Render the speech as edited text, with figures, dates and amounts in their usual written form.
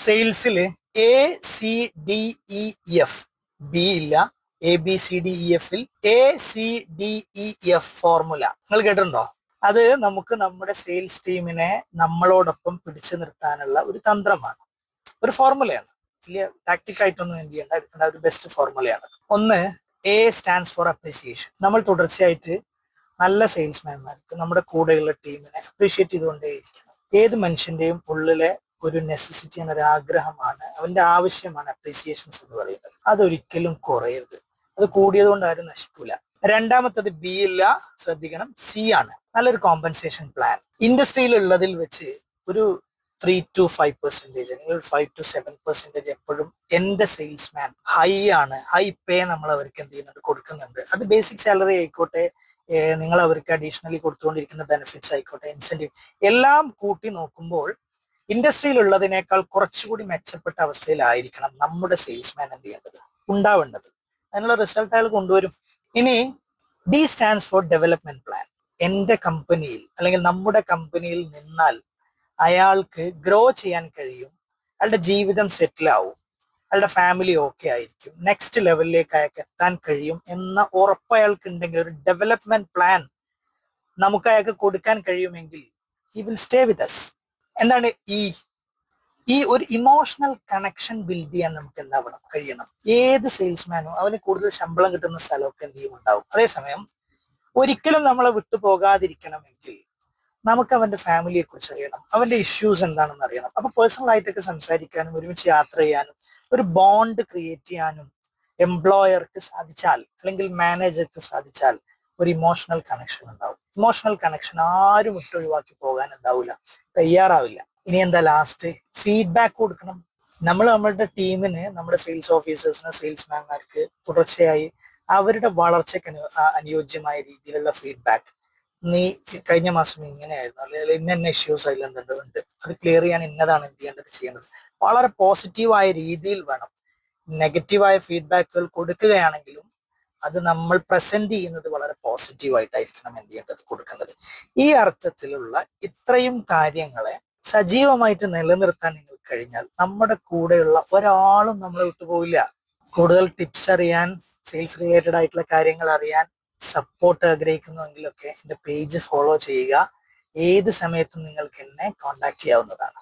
സെയിൽസിൽ ACDEF, B ഇല്ല, ABCDEFൽ ACDEF formula നിങ്ങൾ കേട്ടിട്ടുണ്ടോ? അത് നമുക്ക് നമ്മുടെ സെയിൽസ് ടീമിനെ നമ്മളോടൊപ്പം പിടിച്ചു നിർത്താനുള്ള ഒരു തന്ത്രമാണ്, ഒരു ഫോർമുലയാണ്. വലിയ ടാക്ടിക് ആയിട്ടൊന്നും എന്ത് ചെയ്യേണ്ട, എടുക്കേണ്ട ഒരു ബെസ്റ്റ് ഫോർമുലയാണ്. ഒന്ന്, A സ്റ്റാൻഡ്സ് ഫോർ അപ്രീസിയേഷൻ. നമ്മൾ തുടർച്ചയായിട്ട് നല്ല സെയിൽസ്മാൻമാർക്ക് നമ്മുടെ കൂടെയുള്ള ടീമിനെ അപ്രീഷിയേറ്റ് ചെയ്തുകൊണ്ടേയിരിക്കണം. ഏത് മനുഷ്യന്റെയും ഉള്ളിലെ ഒരു നെസസിറ്റിയാണ്, ഒരു ആഗ്രഹമാണ്, അവന്റെ ആവശ്യമാണ് അപ്രീസിയേഷൻസ് എന്ന് പറയുന്നത്. അതൊരിക്കലും കുറയരുത്. അത് കൂടിയത് കൊണ്ട് ആരും നശിക്കൂല. രണ്ടാമത്തത് ബി ഇല്ല, ശ്രദ്ധിക്കണം, സി ആണ്. നല്ലൊരു കോമ്പൻസേഷൻ പ്ലാൻ. ഇൻഡസ്ട്രിയിലുള്ളതിൽ വെച്ച് ഒരു 3 to 5%, അല്ലെങ്കിൽ 5 to 7% എപ്പോഴും എന്റെ സെയിൽസ്മാൻ ഹൈ ആണ്, ഹൈ പേ നമ്മൾ അവർക്ക് എന്ത് ചെയ്യുന്നുണ്ട്, കൊടുക്കുന്നുണ്ട്. അത് ബേസിക് സാലറി ആയിക്കോട്ടെ, നിങ്ങൾ അവർക്ക് അഡീഷണലി കൊടുത്തുകൊണ്ടിരിക്കുന്ന ബെനിഫിറ്റ്സ് ആയിക്കോട്ടെ, ഇൻസെന്റീവ് എല്ലാം കൂട്ടി നോക്കുമ്പോൾ ഇൻഡസ്ട്രിയിലുള്ളതിനേക്കാൾ കുറച്ചുകൂടി മെച്ചപ്പെട്ട അവസ്ഥയിലായിരിക്കണം നമ്മുടെ സെയിൽസ്മാൻ എന്ത് ചെയ്യേണ്ടത്, ഉണ്ടാവേണ്ടത്. അതിനുള്ള റിസൾട്ട് അയാൾ കൊണ്ടുവരും. ഇനി D stands for development plan. എന്റെ കമ്പനിയിൽ അല്ലെങ്കിൽ നമ്മുടെ കമ്പനിയിൽ നിന്നാൽ അയാൾക്ക് ഗ്രോ ചെയ്യാൻ കഴിയും, അയാളുടെ ജീവിതം സെറ്റിൽ ആവും, അയാളുടെ ഫാമിലി ഓക്കെ ആയിരിക്കും, നെക്സ്റ്റ് ലെവലിലേക്ക് അയാൾക്ക് എത്താൻ കഴിയും എന്ന ഉറപ്പ് അയാൾക്ക് ഉണ്ടെങ്കിൽ, ഒരു ഡെവലപ്മെന്റ് പ്ലാൻ നമുക്ക് അയാൾക്ക് കൊടുക്കാൻ കഴിയുമെങ്കിൽ he will stay with us. എന്താണ് ഈ ഒരു ഇമോഷണൽ കണക്ഷൻ ബിൽഡ് ചെയ്യാൻ നമുക്ക് എന്താവണം, കഴിയണം. ഏത് സെയിൽസ്മാനും അവന് കൂടുതൽ ശമ്പളം കിട്ടുന്ന സ്ഥലമൊക്കെ എന്ത് ചെയ്യും, ഉണ്ടാവും. അതേസമയം ഒരിക്കലും നമ്മളെ വിട്ടു പോകാതിരിക്കണമെങ്കിൽ നമുക്ക് അവന്റെ ഫാമിലിയെ കുറിച്ച് അറിയണം, അവന്റെ ഇഷ്യൂസ് എന്താണെന്ന് അറിയണം. അപ്പൊ പേഴ്സണൽ ആയിട്ടൊക്കെ സംസാരിക്കാനും ഒരുമിച്ച് യാത്ര ചെയ്യാനും ഒരു ബോണ്ട് ക്രിയേറ്റ് ചെയ്യാനും എംപ്ലോയർക്ക് സാധിച്ചാൽ, അല്ലെങ്കിൽ മാനേജർക്ക് സാധിച്ചാൽ, ഒരു ഇമോഷണൽ കണക്ഷൻ ഉണ്ടാവും. ഇമോഷണൽ കണക്ഷൻ ആരും ഒഴിവാക്കി പോകാൻ എന്താവില്ല, തയ്യാറാവില്ല. ഇനി എന്താ ലാസ്റ്റ്, ഫീഡ്ബാക്ക് കൊടുക്കണം. നമ്മൾ നമ്മളുടെ ടീമിന്, നമ്മുടെ സെയിൽസ് ഓഫീസേഴ്സിന്, സെയിൽസ്മാൻമാർക്ക് തുടർച്ചയായി അവരുടെ വളർച്ചയ്ക്ക് അനുയോജ്യമായ രീതിയിലുള്ള ഫീഡ്ബാക്ക്. നീ കഴിഞ്ഞ മാസം ഇങ്ങനെയായിരുന്നു, അല്ലെങ്കിൽ ഇന്ന ഇഷ്യൂസ് അതിലെന്തുണ്ട്, അത് ക്ലിയർ ചെയ്യാൻ ഇന്നതാണ് എന്ത് ചെയ്യേണ്ടത്. വളരെ പോസിറ്റീവായ രീതിയിൽ വേണം. നെഗറ്റീവായ ഫീഡ്ബാക്കുകൾ കൊടുക്കുകയാണെങ്കിലും അത് നമ്മൾ പ്രസന്റ് ചെയ്യുന്നത് വളരെ പോസിറ്റീവായിട്ടായിരിക്കണം എന്ത് ചെയ്യേണ്ടത്, കൊടുക്കേണ്ടത്. ഈ അർത്ഥത്തിലുള്ള ഇത്രയും കാര്യങ്ങളെ സജീവമായിട്ട് നിലനിർത്താൻ നിങ്ങൾക്ക് കഴിഞ്ഞാൽ നമ്മുടെ കൂടെയുള്ള ഒരാളും നമ്മളെ വിട്ടുപോയില്ല. കൂടുതൽ ടിപ്സ് അറിയാൻ, സെയിൽസ് റിലേറ്റഡ് ആയിട്ടുള്ള കാര്യങ്ങൾ അറിയാൻ, സപ്പോർട്ട് ആഗ്രഹിക്കുന്നുവെങ്കിലൊക്കെ എൻ്റെ പേജ് ഫോളോ ചെയ്യുക. ഏത് സമയത്തും നിങ്ങൾക്ക് എന്നെ കോൺടാക്ട് ചെയ്യാവുന്നതാണ്.